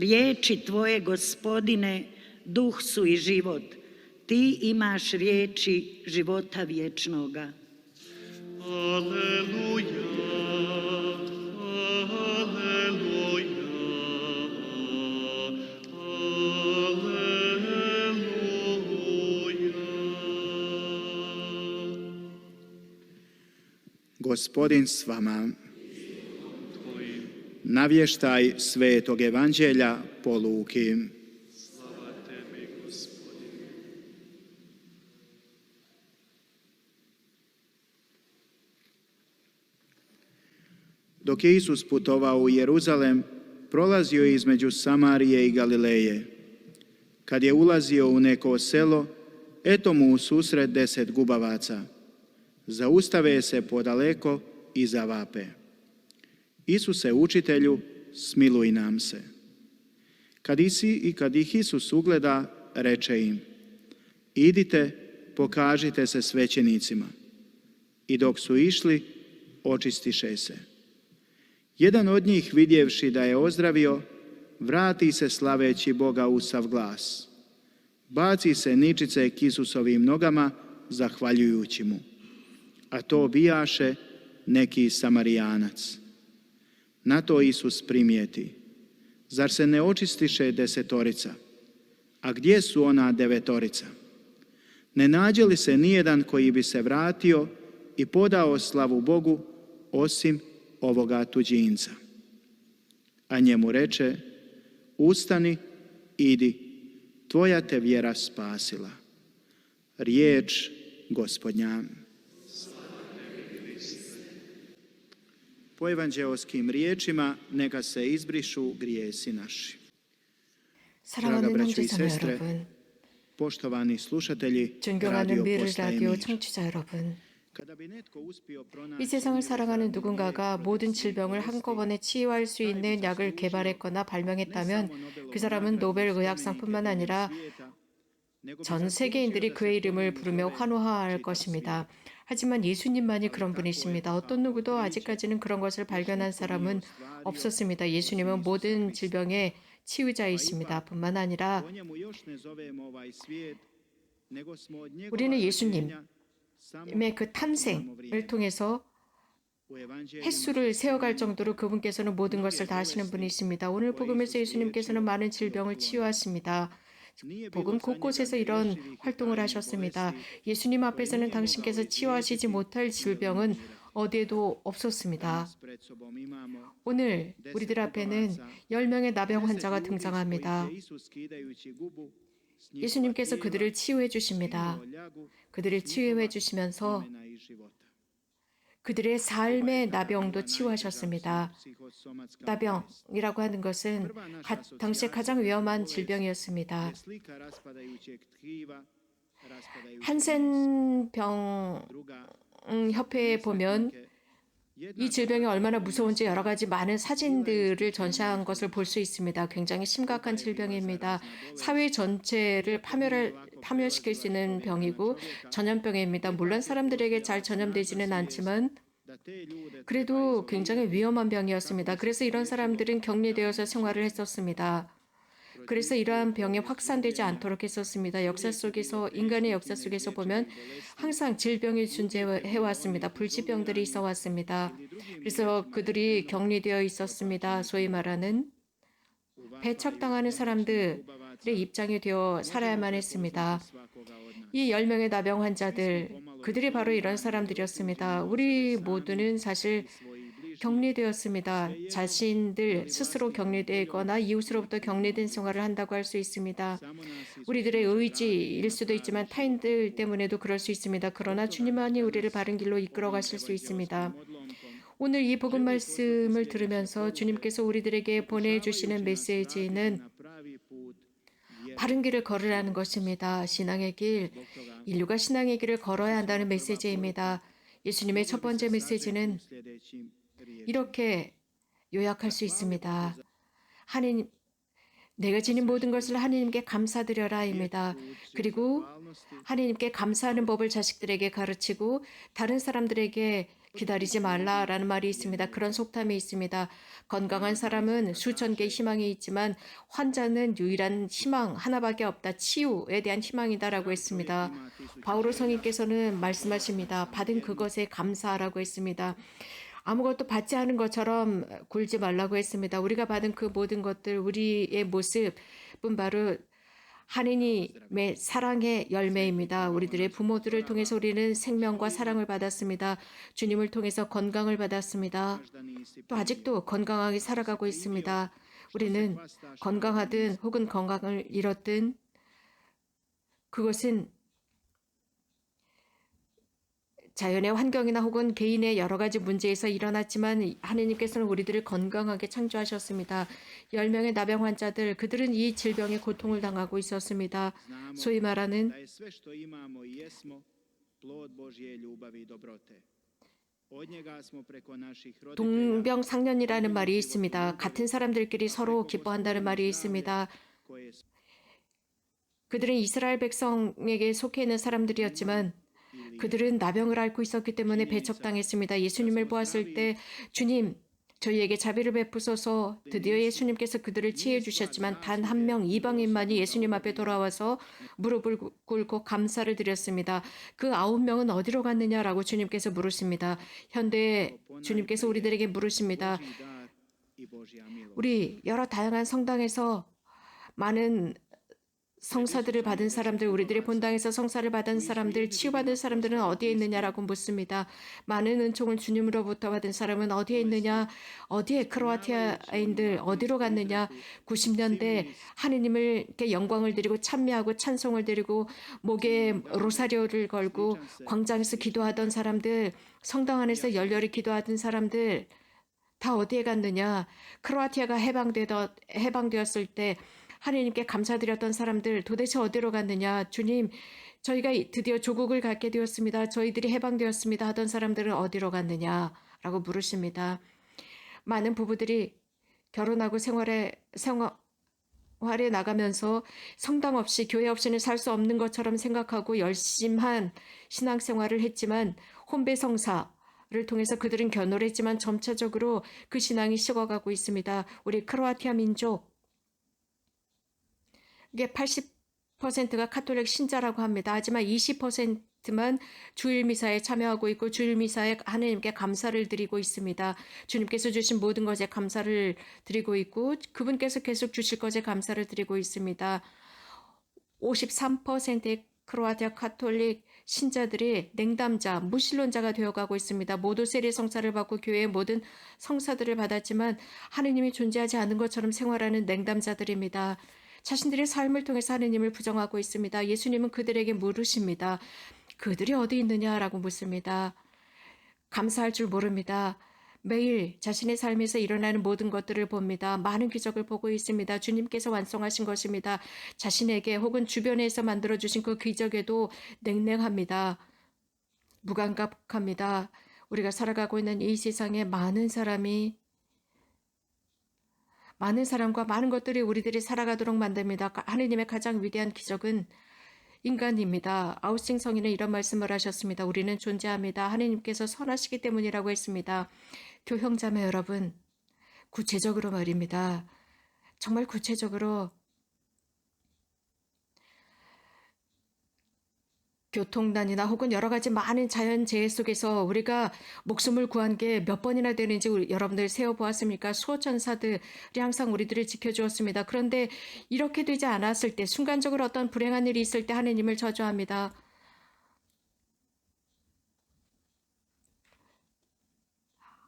Riječi tvoje, Gospodine, duh su i život. Ti imaš riječi života vječnoga. Aleluja, aleluja, aleluja. Gospodin s vama. Navještaj Svetog Evanđelja po Luki. Slava tebi, Gospodine. Dok je Isus putovao u Jeruzalem, prolazio je između Samarije i Galileje. Kad je ulazio u neko selo, eto mu u susret 10 gubavaca. Zaustave se podaleko i zavape: Isuse, učitelju, smiluj nam se. Kad ih Isus ugleda, reče im: Idite, pokažite se svećenicima. I dok su išli, očistiše se. Jedan od njih, vidjevši da je ozdravio, vrati se slaveći Boga u sav glas. Baci se ničice k Isusovim nogama, zahvaljujući mu. A to bijaše neki Samarijanac. Na to Isus primijeti: Zar se ne očistiše 10? A gdje su ona 9? Ne nađe li se nijedan koji bi se vratio i podao slavu Bogu, osim ovoga tuđinca? A njemu reče: Ustani, idi, tvoja te vjera spasila. Riječ Gospodnja. Po evanđeoskim riječima neka se izbrišu grijesi naši. Draga 사랑하는 braćo i 형제자매 sestre, 여러분, poštovani slušatelji 존경하는 radio 미르 postaje 라디오 Miš. 청취자 여러분, Kada bi netko uspio 이 pronaći 세상을 살아가는 누군가가 모든 질병을 한꺼번에 치유할 수 있는 약을 개발했거나 발명했다면 그 사람은 노벨 의학상뿐만 아니라 전 세계인들이 그의 이름을 부르며 환호할 것입니다. 하지만 예수님만이 그런 분이십니다. 어떤 누구도 아직까지는 그런 것을 발견한 사람은 없었습니다. 예수님은 모든 질병의 치유자이십니다. 뿐만 아니라 우리는 예수님의 그 탄생을 통해서 횟수를 세어갈 정도로 그분께서는 모든 것을 다 하시는 분이십니다. 오늘 복음에서 예수님께서는 많은 질병을 치유하십니다. 복음 곳곳에서 이런 활동을 하셨습니다. 예수님 앞에서는 당신께서 치유하시지 못할 질병은 어디에도 없었습니다. 오늘 우리들 앞에는 10명의 나병 환자가 등장합니다. 예수님께서 그들을 치유해 주십니다. 그들을 치유해 주시면서 그들의 삶의 나병도 치유하셨습니다. 나병이라고 하는 것은 당시에 가장 위험한 질병이었습니다. 한센병 협회에 보면 이 질병이 얼마나 무서운지 여러 가지 많은 사진들을 전시한 것을 볼 수 있습니다. 굉장히 심각한 질병입니다. 사회 전체를 파멸시킬 수 있는 병이고 전염병입니다. 물론 사람들에게 잘 전염되지는 않지만 그래도 굉장히 위험한 병이었습니다. 그래서 이런 사람들은 격리되어서 생활을 했었습니다. 그래서 이러한 병이 확산되지 않도록 했었습니다. 역사 속에서, 인간의 역사 속에서 보면 항상 질병이 존재해왔습니다. 불치병들이 있어왔습니다. 그래서 그들이 격리되어 있었습니다. 소위 말하는 배척당하는 사람들의 입장이 되어 살아야만 했습니다. 이 10명의 나병 환자들, 그들이 바로 이런 사람들이었습니다. 우리 모두는 사실 격리되었습니다. 자신들 스스로 격리되거나 이웃으로부터 격리된 생활을 한다고 할 수 있습니다. 우리들의 의지일 수도 있지만 타인들 때문에도 그럴 수 있습니다. 그러나 주님만이 우리를 바른 길로 이끌어 가실 수 있습니다. 오늘 이 복음 말씀을 들으면서 주님께서 우리들에게 보내주시는 메시지는 바른 길을 걸으라는 것입니다. 신앙의 길, 인류가 신앙의 길을 걸어야 한다는 메시지입니다. 예수님의 첫 번째 메시지는 이렇게 요약할 수 있습니다. 하나님, 내가 지닌 모든 것을 하나님께 감사드려라입니다. 그리고 하나님께 감사하는 법을 자식들에게 가르치고 다른 사람들에게 기다리지 말라라는 말이 있습니다. 그런 속담이 있습니다. 건강한 사람은 수천 개의 희망이 있지만 환자는 유일한 희망 하나밖에 없다. 치유에 대한 희망이다라고 했습니다. 바오로 성인께서는 말씀하십니다. 받은 그것에 감사하라고 했습니다. 아무것도 받지 않은 것처럼 굴지 말라고 했습니다. 우리가 받은 그 모든 것들, 우리의 모습은 바로 하느님의 사랑의 열매입니다. 우리들의 부모들을 통해서 우리는 생명과 사랑을 받았습니다. 주님을 통해서 건강을 받았습니다. 또 아직도 건강하게 살아가고 있습니다. 우리는 건강하든 혹은 건강을 잃었든 그것은 자연의 환경이나 혹은 개인의 여러 가지 문제에서 일어났지만 하느님께서는 우리들을 건강하게 창조하셨습니다. 10명의 나병 환자들, 그들은 이 질병의 고통을 당하고 있었습니다. 소위 말하는 da je sve što imamo i jesmo plod Božje ljubavi i dobrote. Od njega smo preko naših roditelja 동병상련이라는 말이 있습니다. 같은 사람들끼리 서로 기뻐한다는 말이 있습니다. koje 그들은 이스라엘 백성에게 속해 있는 사람들이었지만 그들은 나병을 앓고 있었기 때문에 배척당했습니다. 예수님을 보았을 때 주님, 저희에게 자비를 베푸소서. 드디어 예수님께서 그들을 치유해 주셨지만 단 한 명 이방인만이 예수님 앞에 돌아와서 무릎을 꿇고 감사를 드렸습니다. 그 9명은 어디로 갔느냐라고 주님께서 물으십니다. 현대 주님께서 우리들에게 물으십니다. Božji dar i Božja milost. 우리 여러 다양한 성당에서 많은 성사들을 받은 사람들, 우리들의 본당에서 성사를 받은 사람들, 치유받은 사람들은 어디에 있느냐라고 묻습니다. 많은 은총을 주님으로부터 받은 사람은 어디에 있느냐? 어디에 크로아티아인들 어디로 갔느냐? 90년대 하느님을께 영광을 드리고 찬미하고 찬송을 드리고 목에 로사리오를 걸고 광장에서 기도하던 사람들, 성당 안에서 열렬히 기도하던 사람들 다 어디에 갔느냐? 크로아티아가 해방되었을 때 하느님께 감사드렸던 사람들 도대체 어디로 갔느냐? 주님, 저희가 드디어 조국을 갖게 되었습니다. 저희들이 해방되었습니다. 하던 사람들은 어디로 갔느냐라고 물으십니다. 많은 부부들이 결혼하고 생활에 나가면서 성당 없이 교회 없이는 살 수 없는 것처럼 생각하고 열심한 신앙생활을 했지만 혼배성사를 통해서 그들은 견고를 했지만 점차적으로 그 신앙이 식어가고 있습니다. 우리 크로아티아 민족 이게 80%가 카톨릭 신자라고 합니다. 하지만 20%만 주일 미사에 참여하고 있고 주일 미사에 하느님께 감사를 드리고 있습니다. 주님께서 주신 모든 것에 감사를 드리고 있고 그분께서 계속 주실 것에 감사를 드리고 있습니다. 53%의 크로아티아 카톨릭 신자들이 냉담자, 무신론자가 되어가고 있습니다. 모두 세례 성사를 받고 교회의 모든 성사들을 받았지만 하느님이 존재하지 않는 것처럼 생활하는 냉담자들입니다. 자신들의 삶을 통해서 하느님을 부정하고 있습니다. 예수님은 그들에게 물으십니다. 그들이 어디 있느냐라고 묻습니다. 감사할 줄 모릅니다. 매일 자신의 삶에서 일어나는 모든 것들을 봅니다. 많은 기적을 보고 있습니다. 주님께서 완성하신 것입니다. 자신에게 혹은 주변에서 만들어주신 그 기적에도 냉랭합니다. 무감각합니다. 우리가 살아가고 있는 이 세상에 많은 사람과 많은 것들이 우리들이 살아가도록 만듭니다. 하느님의 가장 위대한 기적은 인간입니다. 아우스팅 성인은 이런 말씀을 하셨습니다. 우리는 존재합니다. 하느님께서 선하시기 때문이라고 했습니다. 교형자매 여러분, 구체적으로 말입니다. 정말 구체적으로 교통난이나 혹은 여러 가지 많은 자연재해 속에서 우리가 목숨을 구한 게 몇 번이나 되는지 여러분들 세어보았습니까? 수호천사들이 항상 우리들을 지켜주었습니다. 그런데 이렇게 되지 않았을 때, 순간적으로 어떤 불행한 일이 있을 때 하느님을 저주합니다.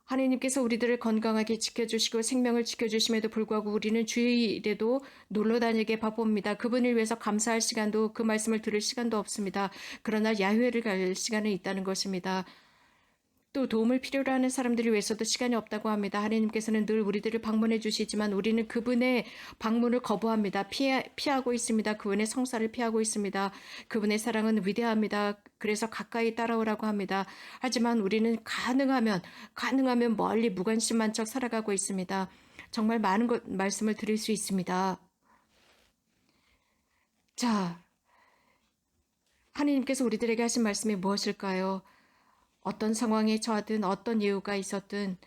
하느님께서 우리들을 건강하게 지켜주시고 생명을 지켜주심에도 불구하고 우리는 주일에도 놀러 다니게 바쁩니다. 그분을 위해서 감사할 시간도 그 말씀을 들을 시간도 없습니다. 그러나 야훼를 갈 시간은 있다는 것입니다. 또 도움을 필요로 하는 사람들을 위해서도 시간이 없다고 합니다. 하느님께서는 늘 우리들을 방문해 주시지만 우리는 그분의 방문을 거부합니다. 피하고 있습니다. 그분의 성사를 피하고 있습니다. 그분의 사랑은 위대합니다. 그래서 가까이 따라오라고 합니다. 하지만 우리는 가능하면 멀리 무관심한 척 살아가고 있습니다. 정말 많은 말씀을 드릴 수 있습니다. 자, 하느님께서 우리들에게 하신 말씀이 무엇일까요? 어떤 상황에 처하든 어떤 이유가 있었든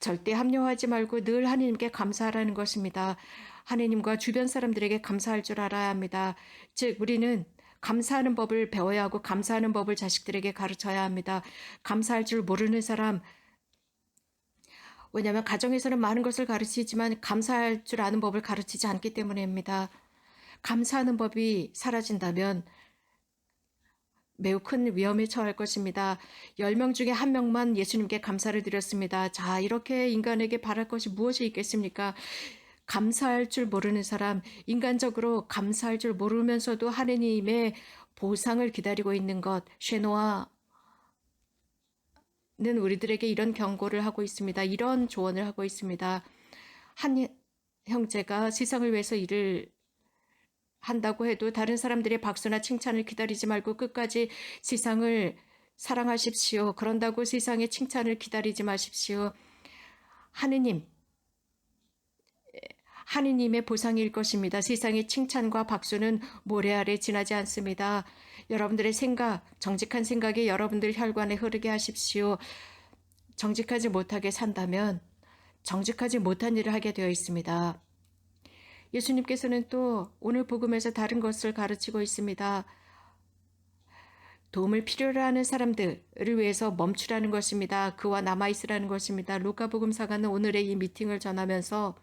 절대 합리화하지 말고 늘 하나님께 감사하라는 것입니다. 하나님과 주변 사람들에게 감사할 줄 알아야 합니다. 즉 우리는 감사하는 법을 배워야 하고 감사하는 법을 자식들에게 가르쳐야 합니다. 감사할 줄 모르는 사람, 왜냐하면 가정에서는 많은 것을 가르치지만 감사할 줄 아는 법을 가르치지 않기 때문입니다. 감사하는 법이 사라진다면 매우 큰 위험에 처할 것입니다. 10명 중에 1명만 예수님께 감사를 드렸습니다. 자, 이렇게 인간에게 바랄 것이 무엇이 있겠습니까? 감사할 줄 모르는 사람, 인간적으로 감사할 줄 모르면서도 하느님의 보상을 기다리고 있는 것, 쉐노아는 우리들에게 이런 경고를 하고 있습니다. 이런 조언을 하고 있습니다. 한 형제가 세상을 위해서 일을 한다고 해도 다른 사람들의 박수나 칭찬을 기다리지 말고 끝까지 세상을 사랑하십시오. 그런다고 세상의 칭찬을 기다리지 마십시오. 하느님의 보상일 것입니다. 세상의 칭찬과 박수는 모래 아래 지나지 않습니다. 여러분들의 생각, 정직한 생각이 여러분들 혈관에 흐르게 하십시오. 정직하지 못하게 산다면 정직하지 못한 일을 하게 되어 있습니다. 예수님께서는 또 오늘 복음에서 다른 것을 가르치고 있습니다. 도움을 필요로 하는 사람들을 위해서 멈추라는 것입니다. 그와 남아있으라는 것입니다. 루카복음사가는 오늘의 이 미팅을 전하면서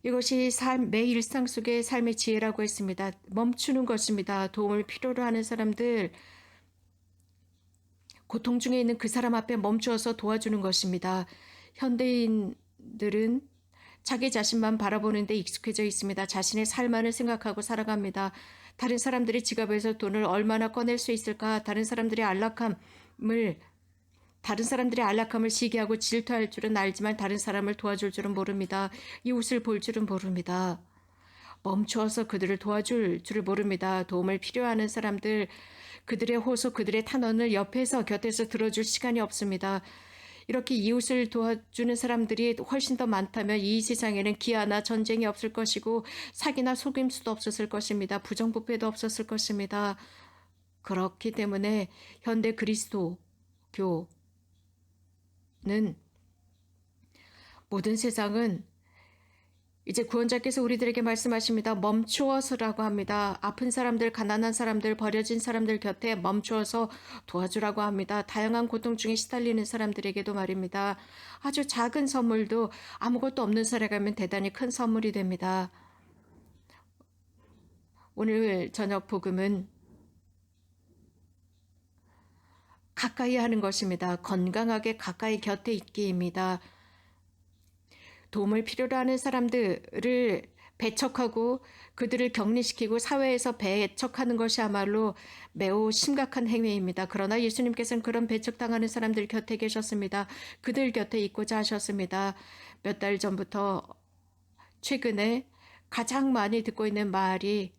이것이 매 일상 속의 삶의 지혜라고 했습니다. 멈추는 것입니다. 도움을 필요로 하는 사람들, 고통 중에 있는 그 사람 앞에 멈추어서 도와주는 것입니다. 현대인들은 자기 자신만 바라보는 데 익숙해져 있습니다. 자신의 삶만을 생각하고 살아갑니다. 다른 사람들이 지갑에서 돈을 얼마나 꺼낼 수 있을까? 다른 사람들의 안락함을 시기하고 질투할 줄은 알지만 다른 사람을 도와줄 줄은 모릅니다. 이웃을 볼 줄은 모릅니다. 멈추어서 그들을 도와줄 줄을 모릅니다. 도움을 필요하는 사람들, 그들의 호소, 그들의 탄원을 곁에서 들어줄 시간이 없습니다. 이렇게 이웃을 도와주는 사람들이 훨씬 더 많다면 이 세상에는 기아나 전쟁이 없을 것이고 사기나 속임수도 없었을 것입니다. 부정부패도 없었을 것입니다. 그렇기 때문에 현대 그리스도교는 모든 세상은 이제 구원자께서 우리들에게 말씀하십니다. 멈추어서라고 합니다. 아픈 사람들, 가난한 사람들, 버려진 사람들 곁에 멈추어서 도와주라고 합니다. 다양한 고통 중에 시달리는 사람들에게도 말입니다. 아주 작은 선물도 아무것도 없는 사람에게는 대단히 큰 선물이 됩니다. 오늘 저녁 복음은 가까이 하는 것입니다. 건강하게 가까이 곁에 있기입니다. 도움을 필요로 하는 사람들을 배척하고 그들을 격리시키고 사회에서 배척하는 것이야말로 매우 심각한 행위입니다. 그러나 예수님께서는 그런 배척당하는 사람들 곁에 계셨습니다. 그들 곁에 있고자 하셨습니다. 몇 달 전부터 최근에 가장 많이 듣고 있는 말이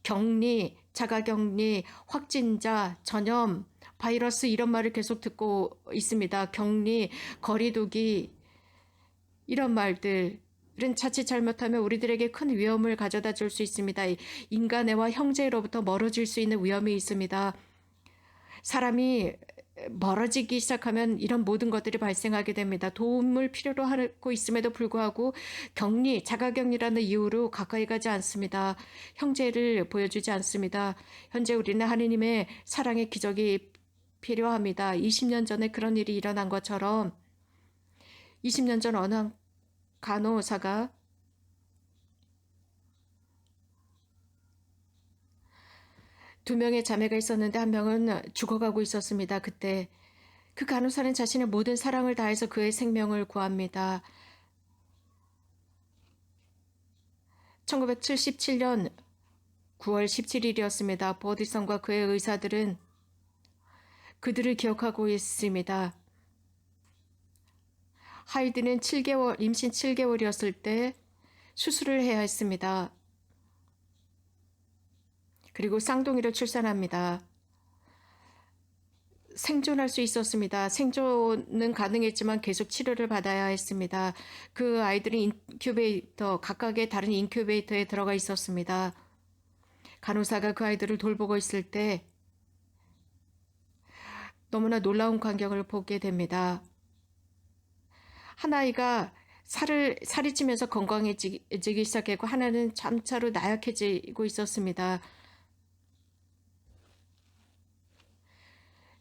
격리, 자가격리, 확진자, 전염, 바이러스 이런 말을 계속 듣고 있습니다. 격리, 거리두기 이런 말들은 자칫 잘못하면 우리들에게 큰 위험을 가져다 줄 수 있습니다. 인간애와 형제로부터 멀어질 수 있는 위험이 있습니다. 사람이 멀어지기 시작하면 이런 모든 것들이 발생하게 됩니다. 도움을 필요로 하고 있음에도 불구하고 격리, 자가격리라는 이유로 가까이 가지 않습니다. 형제를 보여주지 않습니다. 현재 우리는 하느님의 사랑의 기적이 필요합니다. 20년 전에 그런 일이 일어난 것처럼 20년 전 어느 한 간호사가 두 명의 자매가 있었는데 한 명은 죽어가고 있었습니다. 그때 그 간호사는 자신의 모든 사랑을 다해서 그의 생명을 구합니다. 1977년 9월 17일이었습니다. 버디슨과 그의 의사들은 그들을 기억하고 있습니다. 하이드는 임신 7개월이었을 때 수술을 해야 했습니다. 그리고 쌍둥이를 출산합니다. 생존할 수 있었습니다. 생존은 가능했지만 계속 치료를 받아야 했습니다. 그 아이들은 각각의 다른 인큐베이터에 들어가 있었습니다. 간호사가 그 아이들을 돌보고 있을 때 너무나 놀라운 광경을 보게 됩니다. 한 아이가 살이 찌면서 건강해지기 시작했고 하나는 점차로 나약해지고 있었습니다.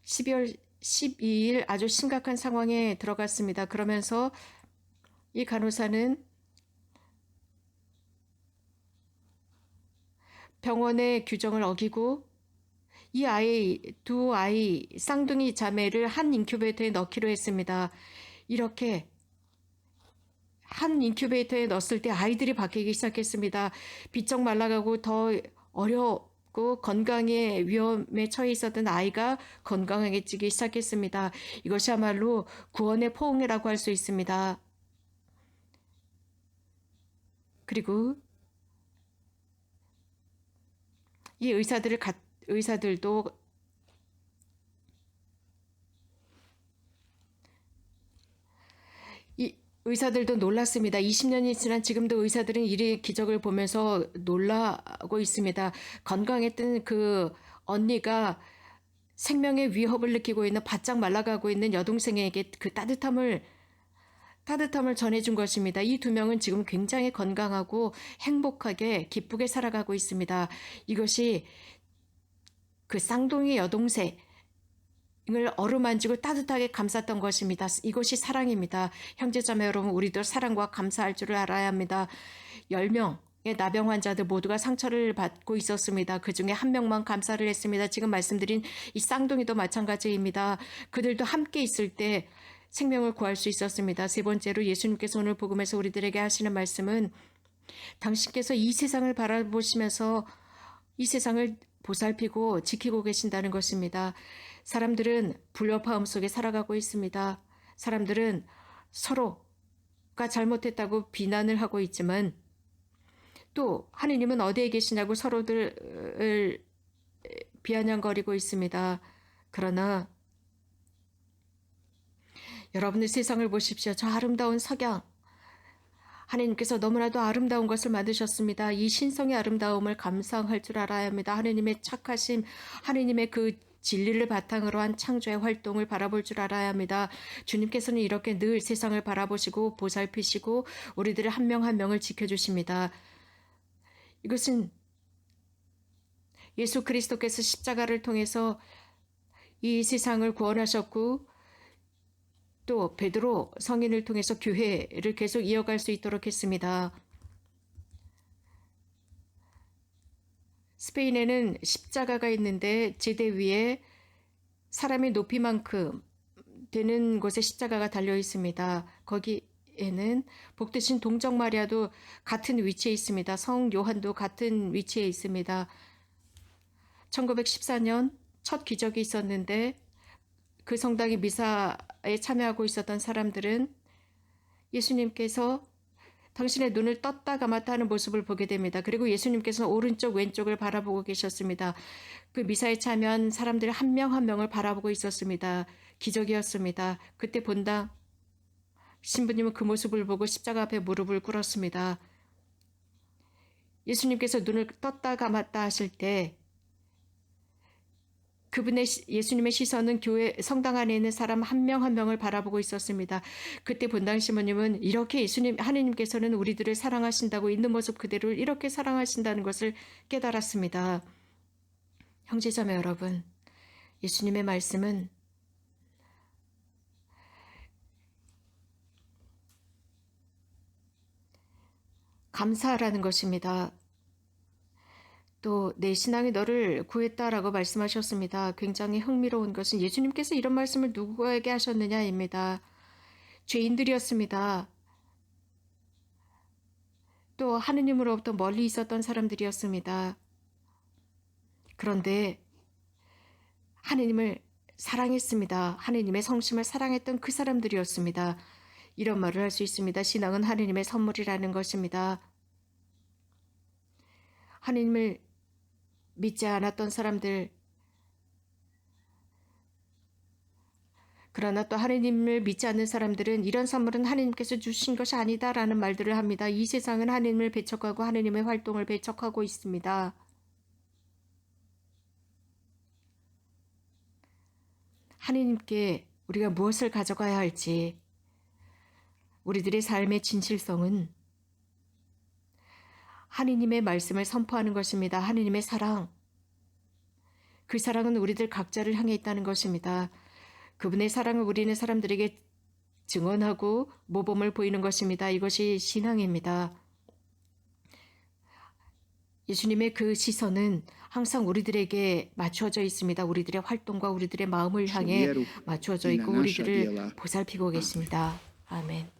12월 12일 아주 심각한 상황에 들어갔습니다. 그러면서 이 간호사는 병원의 규정을 어기고 이 두 아이 쌍둥이 자매를 한 인큐베이터에 넣기로 했습니다. 이렇게 한 인큐베이터에 넣었을 때 아이들이 바뀌기 시작했습니다. 비쩍 말라가고 더 어렵고 건강의 위험에 처해 있었던 아이가 건강해지기 시작했습니다. 이것이야말로 구원의 포옹이라고 할 수 있습니다. 그리고 이 의사들도 놀랐습니다. 20년이 지난 지금도 의사들은 이 기적을 보면서 놀라고 있습니다. 건강했던 그 언니가 생명의 위협을 느끼고 있는 바짝 말라가고 있는 여동생에게 그 따뜻함을 전해준 것입니다. 이 두 명은 지금 굉장히 건강하고 행복하게 기쁘게 살아가고 있습니다. 이것이 그 쌍둥이 여동생을 어루만지고 따뜻하게 감쌌던 것입니다. 이것이 사랑입니다. 형제자매 여러분, 우리도 사랑과 감사할 줄을 알아야 합니다. 10명의 나병 환자들 모두가 상처를 받고 있었습니다. 그 중에 한 명만 감사를 했습니다. 지금 말씀드린 이 쌍둥이도 마찬가지입니다. 그들도 함께 있을 때 생명을 구할 수 있었습니다. 세 번째로 예수님께서 오늘 복음에서 우리들에게 하시는 말씀은 당신께서 이 세상을 바라보시면서 이 세상을 보살피고 지키고 계신다는 것입니다. 사람들은 불협화음 속에 살아가고 있습니다. 사람들은 서로가 잘못했다고 비난을 하고 있지만 또 하느님은 어디에 계시냐고 서로들을 비아냥거리고 있습니다. 그러나 여러분들 세상을 보십시오. 저 아름다운 석양. 하나님께서 너무나도 아름다운 것을 만드셨습니다. 이 신성의 아름다움을 감상할 줄 알아야 합니다. 하나님의 착하심, 하나님의 그 진리를 바탕으로 한 창조의 활동을 바라볼 줄 알아야 합니다. 주님께서는 이렇게 늘 세상을 바라보시고 보살피시고 우리들을 한 명 한 명을 지켜주십니다. 이것은 예수 그리스도께서 십자가를 통해서 이 세상을 구원하셨고 또 베드로 성인을 통해서 교회를 계속 이어갈 수 있도록 했습니다. 스페인에는 십자가가 있는데 제대 위에 사람의 높이만큼 되는 곳에 십자가가 달려 있습니다. 거기에는 복되신 동정 마리아도 같은 위치에 있습니다. 성 요한도 같은 위치에 있습니다. 1914년 첫 기적이 있었는데 그 성당의 미사에 참여하고 있었던 사람들은 예수님께서 당신의 눈을 떴다 감았다 하는 모습을 보게 됩니다. 그리고 예수님께서는 오른쪽 왼쪽을 바라보고 계셨습니다. 그 미사에 참여한 사람들 한 명 한 명을 바라보고 있었습니다. 기적이었습니다. 그때 본당 신부님은 그 모습을 보고 십자가 앞에 무릎을 꿇었습니다. 예수님께서 눈을 떴다 감았다 하실 때 예수님의 시선은 교회 성당 안에 있는 사람 한 명 한 명을 바라보고 있었습니다. 그때 본당 신부님은 이렇게 하나님께서는 우리들을 사랑하신다고 있는 모습 그대로를 이렇게 사랑하신다는 것을 깨달았습니다. 형제자매 여러분, 예수님의 말씀은 감사하라는 것입니다. 또 내 신앙이 너를 구했다라고 말씀하셨습니다. 굉장히 흥미로운 것은 예수님께서 이런 말씀을 누구에게 하셨느냐입니다. 죄인들이었습니다. 또 하느님으로부터 멀리 있었던 사람들이었습니다. 그런데 하느님을 사랑했습니다. 하느님의 성심을 사랑했던 그 사람들이었습니다. 이런 말을 할 수 있습니다. 신앙은 하느님의 선물이라는 것입니다. 하느님을 믿지 않았던 사람들, 그러나 또 하느님을 믿지 않는 사람들은 이런 선물은 하느님께서 주신 것이 아니다라는 말들을 합니다. 이 세상은 하느님을 배척하고 하느님의 활동을 배척하고 있습니다. 하느님께 우리가 무엇을 가져가야 할지, 우리들의 삶의 진실성은 하느님의 말씀을 선포하는 것입니다. 하느님의 사랑, 그 사랑은 우리들 각자를 향해 있다는 것입니다. 그분의 사랑을 우리는 사람들에게 증언하고 모범을 보이는 것입니다. 이것이 신앙입니다. 예수님의 그 시선은 항상 우리들에게 맞추어져 있습니다. 우리들의 활동과 우리들의 마음을 향해 맞추어져 있고 우리들을 보살피고 계십니다. 아멘.